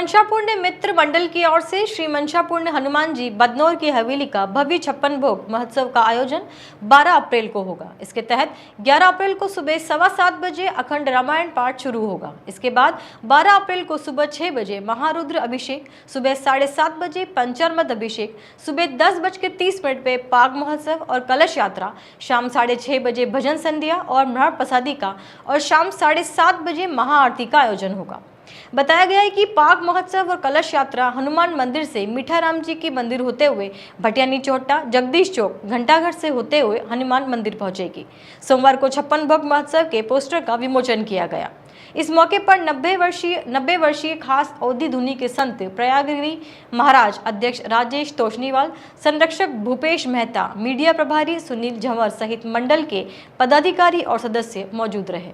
मनसापूर्ण मित्र मंडल की ओर से श्री मनसापूर्ण हनुमान जी बदनौर की हवेली का भव्य 56 भोग महोत्सव का आयोजन 12 अप्रैल को होगा। इसके तहत 11 अप्रैल को सुबह 7:15 बजे अखंड रामायण पाठ शुरू होगा। इसके बाद 12 अप्रैल को सुबह 6 बजे महारुद्र अभिषेक, सुबह 7:30 बजे पंचामृत अभिषेक, सुबह 10:30 पे पाग महोत्सव और कलश यात्रा, शाम 6:30 बजे भजन संध्या और मृण प्रसादी का और शाम 7:30 बजे महाआरती का आयोजन होगा। बताया गया है कि पाग महोत्सव और कलश यात्रा हनुमान मंदिर से मीठाराम जी की मंदिर होते हुए भटियानी चोटा, जगदीश चौक, घंटाघर से होते हुए हनुमान मंदिर पहुंचेगी। सोमवार को 56 भोग महोत्सव के पोस्टर का विमोचन किया गया। इस मौके पर 90 वर्षीय खास अवधि धुनी के संत प्रयागगिरी महाराज अध्यक्ष राजेश तोशनीवाल, संरक्षक भूपेश मेहता, मीडिया प्रभारी सुनील झंवर सहित मंडल के पदाधिकारी और सदस्य मौजूद रहे।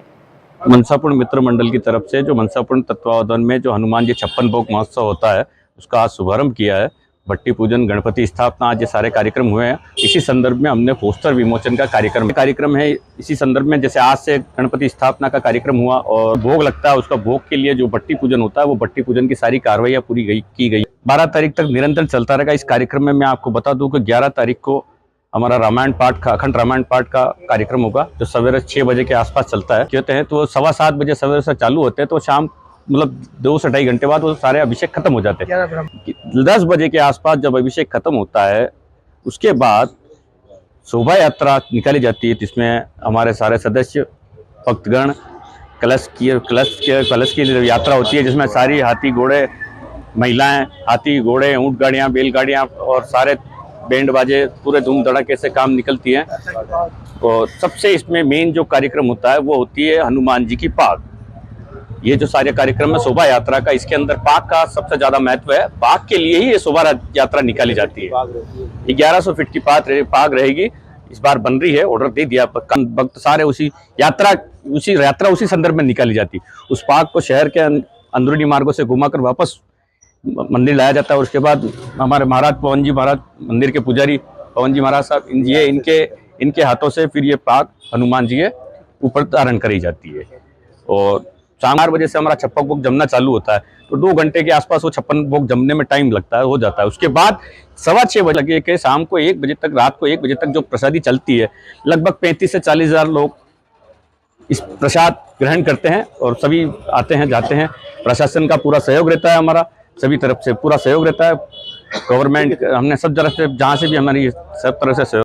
मनसापूर्ण मित्र मंडल की तरफ से जो मनसापूर्ण तत्वावधान में जो हनुमान जी 56 भोग महोत्सव होता है उसका आज शुभारंभ किया है। भट्टी पूजन, गणपति स्थापना, आज ये सारे कार्यक्रम हुए हैं। इसी संदर्भ में हमने पोस्टर विमोचन का कार्यक्रम है। इसी संदर्भ में जैसे आज से गणपति स्थापना का कार्यक्रम हुआ और भोग लगता है, उसका भोग के लिए जो भट्टी पूजन होता है वो भट्टी पूजन की सारी कार्रवाइयाँ पूरी की गई। 12 तारीख तक निरंतर चलता रहेगा। इस कार्यक्रम में मैं आपको बता दूं कि 11 तारीख को हमारा रामायण पाठ का अखंड रामायण पाठ का कार्यक्रम होगा जो सवेरे 6 बजे के आसपास चलता है। कहते हैं तो 7:15 बजे सवेरे से चालू होते हैं तो शाम मतलब 2 से 2.5 घंटे बाद वो सारे अभिषेक खत्म हो जाते हैं। 10 बजे के आसपास जब अभिषेक खत्म होता है उसके बाद शोभा यात्रा निकाली जाती है, जिसमें हमारे सारे सदस्य भक्तगण कलश की यात्रा होती है, जिसमें सारी हाथी घोड़े महिलाएं, हाथी घोड़े, ऊंट गाड़ियाँ, बैलगाड़ियाँ और सारे बैंड बाजे पूरे धूम धड़ाके से काम निकलती हैं। और सबसे इसमें मेन जो कार्यक्रम होता है वो होती है हनुमान जी की पाग। ये जो सारे कार्यक्रम है शोभा यात्रा का, इसके अंदर पाग का सबसे ज्यादा महत्व है। पाग के लिए ही ये शोभा यात्रा निकाली जाती है। 1100 फीट की पाग रहेगी। इस बार बन रही है, ऑर्डर दे दिया, भक्त सारे उसी यात्रा उसी संदर्भ में निकाली जाती है। उस पाग को शहर के अंदरूनी मार्गों से घुमाकर वापस मंदिर लाया जाता है और उसके बाद हमारे महाराज पवन जी महाराज, मंदिर के पुजारी पवन जी महाराज साहब, इनके हाथों से फिर ये पाग हनुमान जी के ऊपर धारण करी जाती है। और शाम 4 बजे से हमारा 56 भोग जमना चालू होता है तो 2 घंटे के आसपास वो 56 भोग जमने में टाइम लगता है, हो जाता है। उसके बाद 6:15 बजे लगे के शाम को 1 बजे तक, रात को 1 बजे तक जो प्रसादी चलती है, लगभग 35 से 40 हज़ार लोग इस प्रसाद ग्रहण करते हैं और सभी आते हैं जाते हैं। प्रशासन का पूरा सहयोग रहता है, हमारा सभी तरफ से पूरा सहयोग रहता है। गवर्नमेंट हमने सब तरफ से, जहाँ से भी हमारी सब तरह से सहयोग